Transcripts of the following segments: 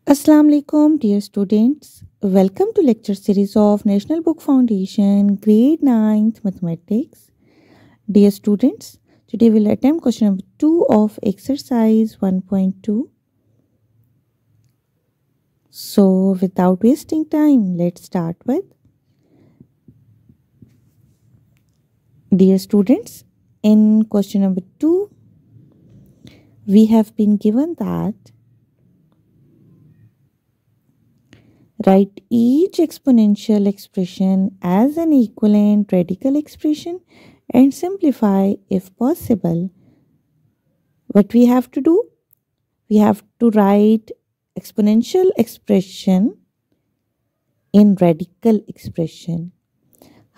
Assalamu alaikum, dear students. Welcome to lecture series of National Book Foundation, grade 9th mathematics. Dear students, today we'll attempt question number 2 of exercise 1.2. So, without wasting time, let's start with. Dear students, in question number 2, we have been given that write each exponential expression as an equivalent radical expression and simplify if possible. What we have to do? We have to write exponential expression in radical expression.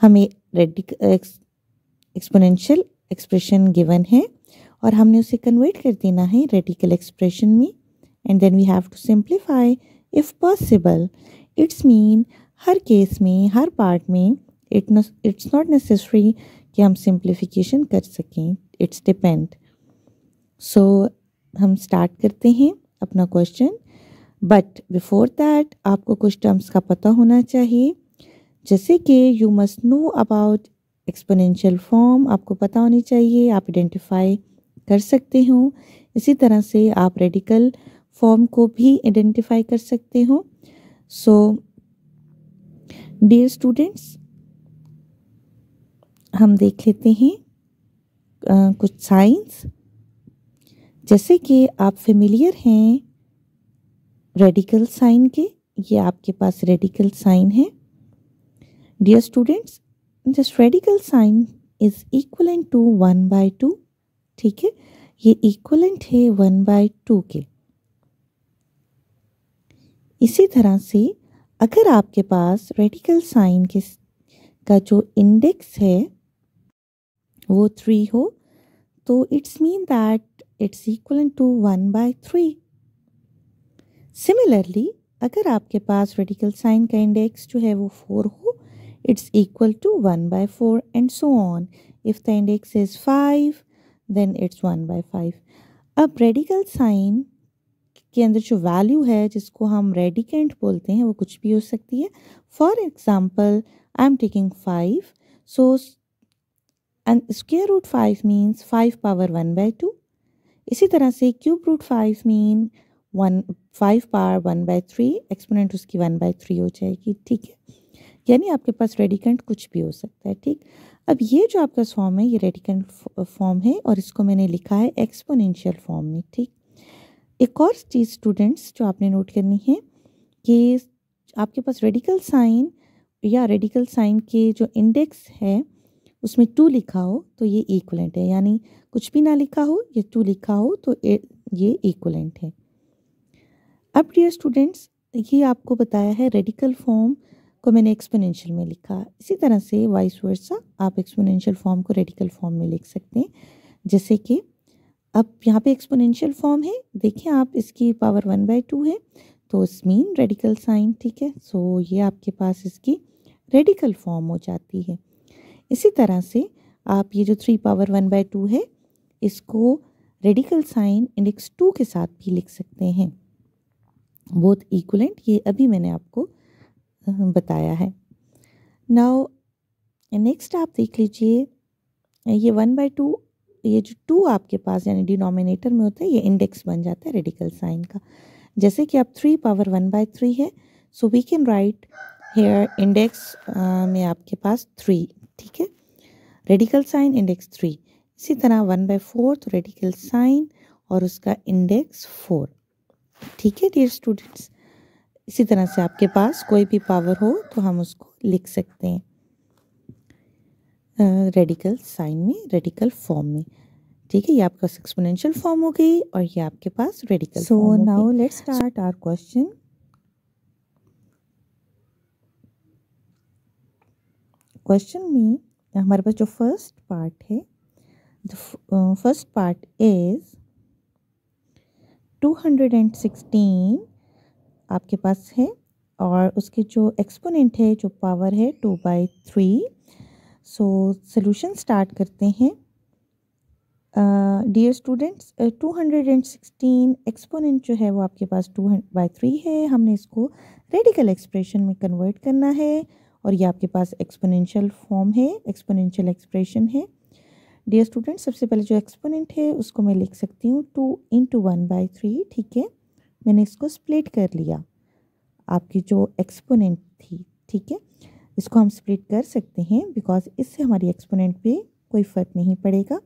हमें exponential expression given है और हमने उसे convert कर देना है radical expression में and then we have to simplify if possible. It's mean हर केस में हर पार्ट में इट्स नॉट नेसेसरी कि हम सिंप्लीफिकेशन कर सकें. It's depend. सो हम स्टार्ट करते हैं अपना क्वेश्चन. बट बिफोर दैट आपको कुछ टर्म्स का पता होना चाहिए, जैसे कि you must know about exponential form. आपको पता होनी चाहिए, आप आइडेंटिफाई कर सकते हो. इसी तरह से आप रेडिकल फॉर्म को भी आइडेंटिफाई कर सकते हो. सो डियर स्टूडेंट्स, हम देख लेते हैं कुछ साइंस. जैसे कि आप फेमिलियर हैं रेडिकल साइन के. ये आपके पास रेडिकल साइन है. Dear students, this radical sign is equivalent to 1/2. ठीक है, ये इक्वलेंट है 1/2 के. इसी तरह से अगर आपके पास रेडिकल साइन के का जो इंडेक्स है वो 3 हो तो it's mean that it's equivalent to 1/3. Similarly अगर आपके पास रेडिकल साइन का इंडेक्स जो है वो 4 हो, it's equal to 1/4 and so on. If the index is 5 then it's 1/5. अब रेडिकल साइन के अंदर जो वैल्यू है जिसको हम रेडिकेंट बोलते हैं वो कुछ भी हो सकती है. For example I am taking 5. So and square root 5 means 5 power 1/2. इसी तरह से cube root 5 mean 5 power 1/3. Exponent उसकी 1/3 हो जाएगी. ठीक है, यानी आपके पास रेडिकेंट कुछ भी हो सकता है. ठीक, अब ये जो आपका फॉर्म है ये रेडिकेंट फॉर्म है और इसको मैंने लिखा है एक्सपोनेंशियल फॉर्म में. ठीक, एक और चीज़ स्टूडेंट्स जो आपने नोट करनी है कि आपके पास रेडिकल साइन या रेडिकल साइन के जो इंडेक्स है उसमें 2 लिखा हो तो ये इक्वलेंट है. यानी कुछ भी ना लिखा हो, ये 2 लिखा हो तो ये इक्वलेंट है. अब डियर स्टूडेंट्स, ये आपको बताया है रेडिकल फॉर्म को मैंने एक्सपोनेंशियल में लिखा. इसी तरह से वाइस वर्सा आप एक्सपोनेंशियल फॉर्म को रेडिकल फॉर्म में लिख सकते हैं. जैसे कि अब यहाँ पे एक्सपोनेंशियल फॉर्म है, देखिए आप, इसकी पावर 1/2 है तो इस मीन रेडिकल साइन. ठीक है, सो ये आपके पास इसकी रेडिकल फॉर्म हो जाती है. इसी तरह से आप ये जो 3 पावर 1/2 है इसको रेडिकल साइन इंडेक्स 2 के साथ भी लिख सकते हैं. बोथ इक्वलेंट, ये अभी मैंने आपको बताया है. नाउ नेक्स्ट आप देख लीजिए, ये 1/2, ये जो 2 आपके पास यानी डिनोमिनेटर में होता है ये इंडेक्स बन जाता है रेडिकल साइन का. जैसे कि आप 3 पावर 1/3 है, so we can write here index में आपके पास 3. ठीक है, रेडिकल साइन इंडेक्स 3. इसी तरह 1/4 तो रेडिकल साइन और उसका इंडेक्स 4. ठीक है डियर स्टूडेंट्स, इसी तरह से आपके पास कोई भी पावर हो तो हम उसको लिख सकते हैं रेडिकल साइन में, रेडिकल फॉर्म में. ठीक है, ये आपका एक्सपोनेंशियल फॉर्म हो गई और ये आपके पास radical. So now let's start our question. Question में हमारे पास जो फर्स्ट पार्ट है, द फर्स्ट पार्ट इज 216 आपके पास है और उसके जो एक्सपोनेंट है, जो पावर है 2/3. सो सॉल्यूशन स्टार्ट करते हैं. डियर स्टूडेंट्स 216 एक्सपोनेंट जो है वो आपके पास 2/3 है। हमने इसको रेडिकल एक्सप्रेशन में कन्वर्ट करना है और ये आपके पास एक्सपोनेंशियल फॉर्म है, एक्सपोनेंशियल एक्सप्रेशन है। डियर स्टूडेंट्स सबसे पहले जो एक्सपोनेंट है उसको मैं लिख सकती हूँ 2 × 1/3। ठीक है, मैंने इसको स्प्लिट कर लिया। आपकी जो एक्सपोनेंट थी, ठीक है, इसको हम स्प्लिट कर सकते हैं बिकॉज इससे हमारी एक्सपोनेंट पे कोई फ़र्क नहीं पड़ेगा।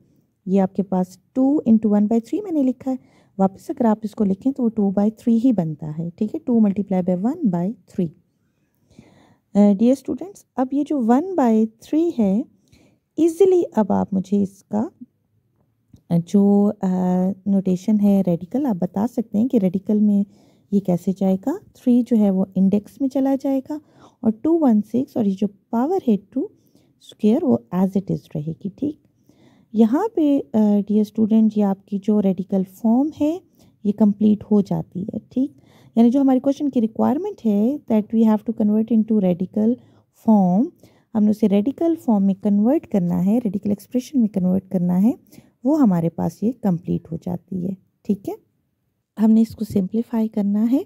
ये आपके पास 2 × 1/3 मैंने लिखा है। वापस अगर आप इसको लिखें तो वो 2/3 ही बनता है। ठीक है, 2 × 1/3। डियर स्टूडेंट्स अब ये जो 1/3 है, इजीली अब आप मुझे इसका जो नोटेशन है रेडिकल, आप बता सकते हैं कि रेडिकल में ये कैसे जाएगा। 3 जो है वो इंडेक्स में चला जाएगा और 216 और ये जो पावर है 2 स्क्वायर वो एज इट इज़ रहेगी। ठीक, यहाँ पे डियर स्टूडेंट ये आपकी जो रेडिकल फॉर्म है ये कंप्लीट हो जाती है। ठीक, यानी जो हमारी क्वेश्चन की रिक्वायरमेंट है that we have to convert into radical form, हमने उसे रेडिकल फॉर्म में कन्वर्ट करना है, रेडिकल एक्सप्रेशन में कन्वर्ट करना है, वो हमारे पास ये कंप्लीट हो जाती है। ठीक है, हमने इसको सिंप्लीफाई करना है।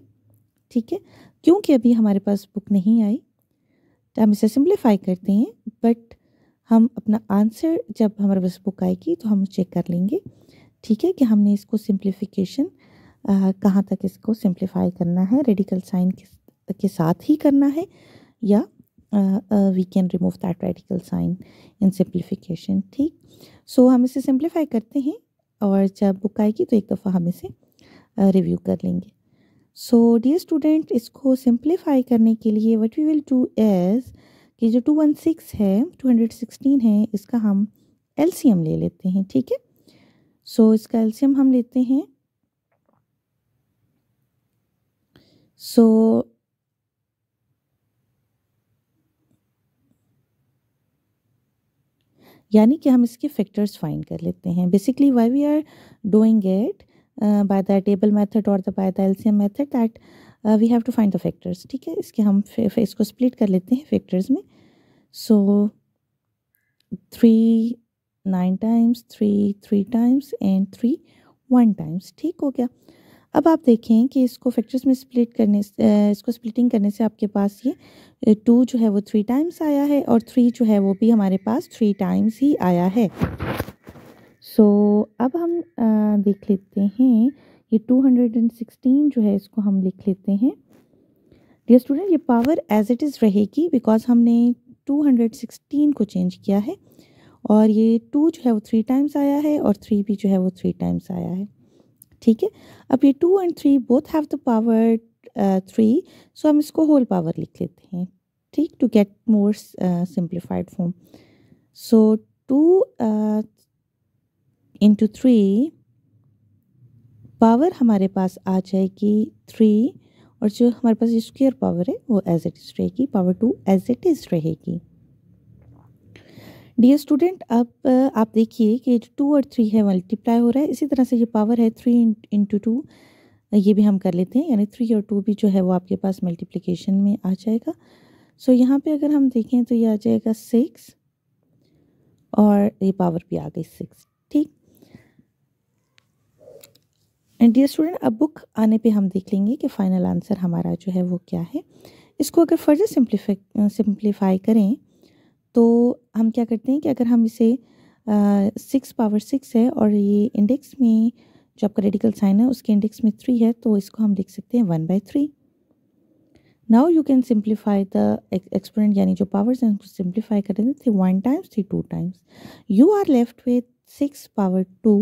ठीक है, क्योंकि अभी हमारे पास बुक नहीं आई तो हम इसे सिंप्लीफाई करते हैं, बट हम अपना आंसर जब हमारे पास बुक आएगी तो हम चेक कर लेंगे। ठीक है, कि हमने इसको सिंप्लीफिकेशन कहाँ तक इसको सिंप्लीफाई करना है, रेडिकल साइन के साथ ही करना है या we can remove that radical sign in simplification. ठीक, सो हम इसे सिंप्लीफाई करते हैं और जब बुक आएगी तो एक दफ़ा हम इसे रिव्यू कर लेंगे। सो डियर स्टूडेंट इसको सिंप्लीफाई करने के लिए what we will do is कि जो 216 है, 216 है, इसका हम एलसीएम ले लेते हैं। ठीक है, सो इसका एलसीएम हम लेते हैं। सो यानी कि हम इसके फैक्टर्स फाइंड कर लेते हैं। Basically why we are doing it by the table method और by the LCM method that we have to find the factors. ठीक है, इसके हम इसको स्प्लिट कर लेते हैं फैक्टर्स में। सो 3 9 टाइम्स, 3 टाइम्स एंड 3 1 टाइम्स। ठीक हो गया। अब आप देखें कि इसको फैक्टर्स में स्प्लिट करने से इसको स्प्लिटिंग करने से आपके पास ये 2 जो है वो 3 टाइम्स आया है और 3 जो है वो भी हमारे पास 3 टाइम्स ही आया है। सो अब हम देख लेते हैं ये 216 जो है इसको हम लिख लेते हैं। डियर स्टूडेंट ये पावर एज इट इज़ रहेगी बिकॉज हमने 216 को चेंज किया है और ये 2 जो है वो 3 टाइम्स आया है और 3 भी जो है वो 3 टाइम्स आया है। ठीक है, अब ये 2 and 3 both have the power 3, so हम इसको होल पावर लिख लेते हैं। ठीक, to get more simplified form. So 2 into 3 power हमारे पास आ जाएगी 3 और जो हमारे पास स्क्वायर पावर है वो एज इट इज़ रहेगी, पावर 2 एज इट इज़ रहेगी। डियर स्टूडेंट अब आप देखिए कि 2 और 3 है मल्टीप्लाई हो रहा है, इसी तरह से ये पावर है 3 इंटू 2 ये भी हम कर लेते हैं, यानी 3 और 2 भी जो है वो आपके पास मल्टीप्लिकेशन में आ जाएगा। सो यहाँ पे अगर हम देखें तो ये आ जाएगा 6 और ये पावर भी आ गई 6। ठीक, एंड डियर स्टूडेंट अब बुक आने पे हम देख लेंगे कि फाइनल आंसर हमारा जो है वो क्या है। इसको अगर फर्दर सिंप्लीफाई करें तो हम क्या करते हैं कि अगर हम इसे 6 पावर 6 है और ये इंडेक्स में जो आपका रेडिकल साइन है उसके इंडेक्स में 3 है तो इसको हम लिख सकते हैं 1/3। Now you can simplify the exponent, यानी जो पावर्स हैं उनको सिंप्लीफाई कर देते थे 1 times 3 2 times. You are left with 6 power 2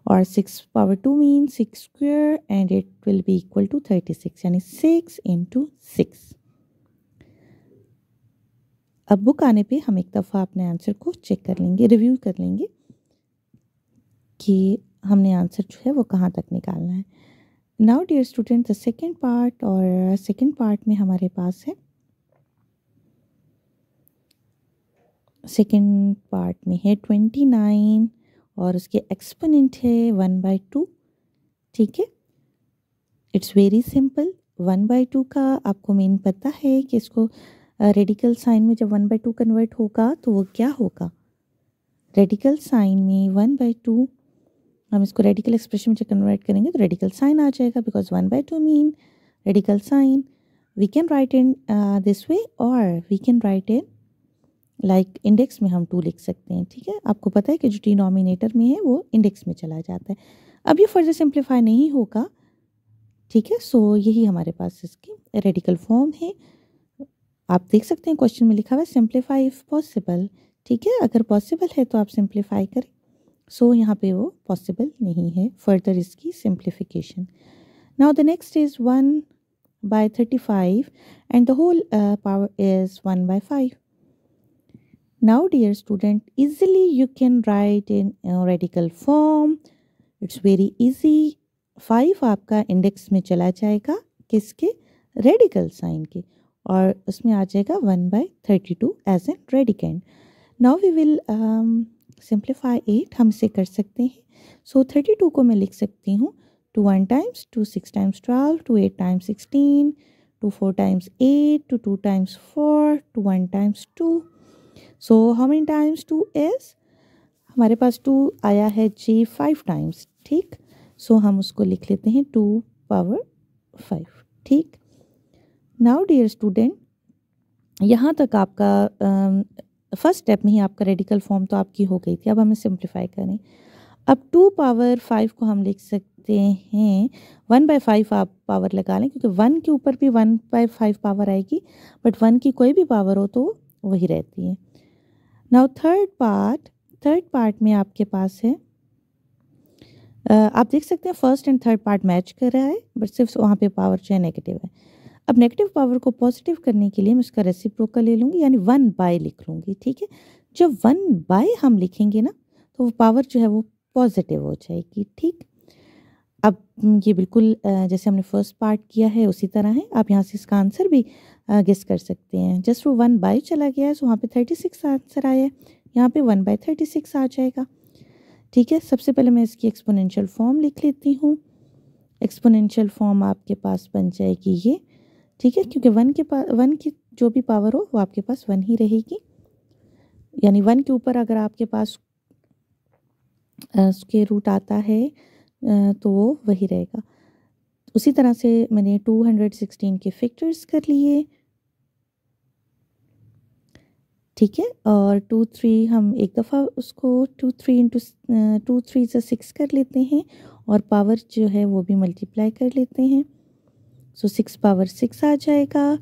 और 6 पावर 2 मीन्स 6 square and it will be equal to 36, यानी 6 इंटू 6। अब बुक आने पे हम एक दफ़ा अपने आंसर को चेक कर लेंगे, रिव्यू कर लेंगे कि हमने आंसर जो है वो कहाँ तक निकालना है। Now dear student the second part, और सेकेंड पार्ट में हमारे पास है, सेकेंड पार्ट में है 29 और उसके एक्सपोनेंट है 1/2। ठीक है, इट्स वेरी सिंपल। 1/2 का आपको मेन पता है कि इसको रेडिकल साइन में जब 1/2 कन्वर्ट होगा तो वो क्या होगा, रेडिकल साइन में 1/2, हम इसको रेडिकल एक्सप्रेशन में कन्वर्ट करेंगे तो रेडिकल साइन आ जाएगा, because 1/2 mean radical sign. We can write in this way और we can write in like index में हम 2 लिख सकते हैं. ठीक है, आपको पता है कि जो डिनोमिनेटर में है वो इंडेक्स में चला जाता है. अब ये फर्दर सिंप्लीफाई नहीं होगा. ठीक है, सो यही हमारे पास इसकी रेडिकल फॉर्म है. आप देख सकते हैं क्वेश्चन में लिखा हुआ है सिंप्लीफाई इफ पॉसिबल. ठीक है, अगर पॉसिबल है तो आप सिंप्लीफाई करें. सो यहाँ पे वो पॉसिबल नहीं है फर्दर इसकी simplification. Now the next is 1/35 and the whole power is 1/5. Now dear student, easily you can write in radical form. It's very easy. 5 आपका इंडेक्स में चला जाएगा किसके, रेडिकल साइन के, और उसमें आ जाएगा 1/32 as an radicand. Now we will simplify it. हम इसे कर सकते हैं. सो 32 को मैं लिख सकती हूँ 2 1 times 2 6 times 12 2 8 times 16 2 4 times 8 2 2 times 4 2 1 times 2. So how many times 2 is, हमारे पास 2 आया है जी 5 टाइम्स. ठीक, सो हम उसको लिख लेते हैं 2 पावर 5. ठीक, नाउ डियर स्टूडेंट, यहाँ तक आपका फर्स्ट स्टेप में ही आपका रेडिकल फॉर्म तो आपकी हो गई थी. अब हमें सिंप्लीफाई करें. अब 2 पावर 5 को हम लिख सकते हैं 1/5. आप पावर लगा लें क्योंकि 1 के ऊपर भी 1/5 पावर आएगी, बट 1 की कोई भी पावर हो तो वही रहती है. नाउ थर्ड पार्ट में आपके पास है, आप देख सकते हैं first and third part match कर रहा है, बट सिर्फ वहाँ पे पावर जो है नेगेटिव है. अब नेगेटिव पावर को पॉजिटिव करने के लिए मैं इसका रेसिप्रोकल ले लूँगी, यानी 1/, लिख लूँगी. ठीक है, जब 1/, हम लिखेंगे ना तो वो पावर जो है वो पॉजिटिव हो जाएगी. ठीक, अब ये बिल्कुल जैसे हमने फर्स्ट पार्ट किया है उसी तरह है. आप यहाँ से इसका आंसर भी गेस कर सकते हैं. जस्ट वो 1/, चला गया है, सो वहाँ पे 36 आंसर आया है. यहाँ पे 1/36 आ जाएगा. ठीक है, सबसे पहले मैं इसकी एक्सपोनेंशियल फॉर्म लिख लेती हूँ. एक्सपोनेंशियल फॉर्म आपके पास बन जाएगी ये. ठीक है, क्योंकि 1 की जो भी पावर हो वो आपके पास 1 ही रहेगी, यानी 1 के ऊपर अगर आपके पास स्क्वायर रूट आता है तो वो वही रहेगा. उसी तरह से मैंने 216 के फैक्टर्स कर लिए. ठीक है, और 2 3 हम एक दफ़ा उसको 2 3 इंटू 2 3 से 6 कर लेते हैं, और पावर जो है वो भी मल्टीप्लाई कर लेते हैं. सो 6 पावर 6 आ जाएगा.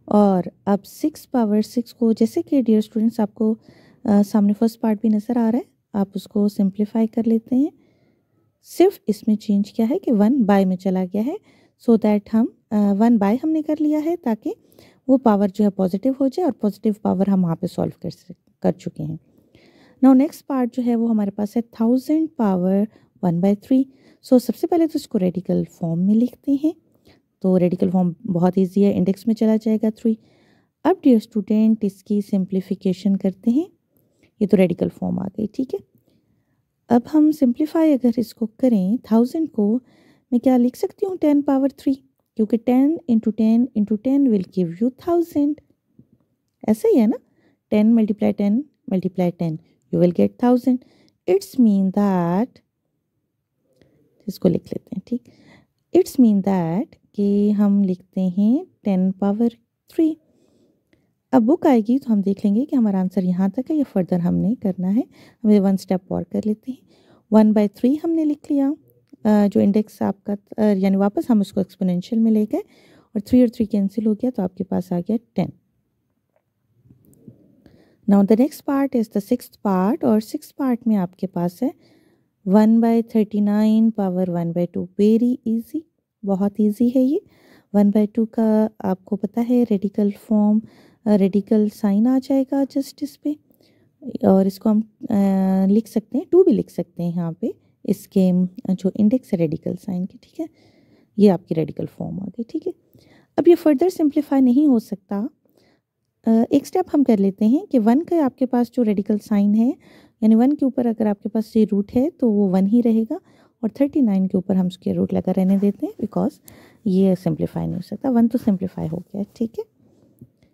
और अब 6 पावर 6 को, जैसे कि डियर स्टूडेंट्स आपको सामने फर्स्ट पार्ट भी नज़र आ रहा है, आप उसको सिंप्लीफाई कर लेते हैं. सिर्फ इसमें चेंज क्या है कि 1/, में चला गया है, सो दैट हम 1/, हमने कर लिया है ताकि वो पावर जो है पॉजिटिव हो जाए, और पॉजिटिव पावर हम वहाँ पे सॉल्व कर चुके हैं. नाउ नेक्स्ट पार्ट जो है वो हमारे पास है 1000 पावर 1/3. सो सबसे पहले तो इसको रेडिकल फॉर्म में लिखते हैं. तो रेडिकल फॉर्म बहुत ईजी है, इंडेक्स में चला जाएगा 3. अब डियर स्टूडेंट इसकी सिंप्लीफिकेशन करते हैं. ये तो रेडिकल फॉर्म आ गई. ठीक है, अब हम सिंप्लीफाई अगर इसको करें 1000 को, मैं क्या लिख सकती हूँ 10 पावर 3, क्योंकि 10 into 10 into 10 will give you 1000. ऐसा ही है ना, 10 multiply 10 multiply 10 you will get 1000. It's mean that, इसको लिख लेते हैं. ठीक, इट्स मीन दैट कि हम लिखते हैं 10 पावर 3. अब बुक आएगी तो हम देख लेंगे कि हमारा आंसर यहाँ तक है या फर्दर हमने करना है. हमें 1 स्टेप और कर लेते हैं. 1/3 हमने लिख लिया, जो इंडेक्स आपका, यानी वापस हम उसको एक्सपोनेंशियल में ले गए, और 3 और 3 कैंसिल हो गया तो आपके पास आ गया 10. Now the next part is the 6th part, और 6th पार्ट में आपके पास है 1/39 पावर 1/2. वेरी इजी, बहुत इजी है ये. 1/2 का आपको पता है रेडिकल फॉर्म, रेडिकल साइन आ जाएगा जस्ट इस पे, और इसको हम लिख सकते हैं 2 भी लिख सकते हैं यहाँ पे, इसके जो इंडेक्स है रेडिकल साइन की. ठीक है, ये आपकी रेडिकल फॉर्म आ गई. ठीक है, अब ये फर्दर सिंप्लीफाई नहीं हो सकता. एक स्टेप हम कर लेते हैं कि 1 का आपके पास जो रेडिकल साइन है, यानी 1 के ऊपर अगर आपके पास ये रूट है तो वो 1 ही रहेगा, और 39 के ऊपर हम स्क्वायर रूट लगा रहने देते हैं, बिकॉज ये सिंप्लीफाई नहीं हो सकता. 1 तो सिंप्लीफाई हो गया. ठीक है.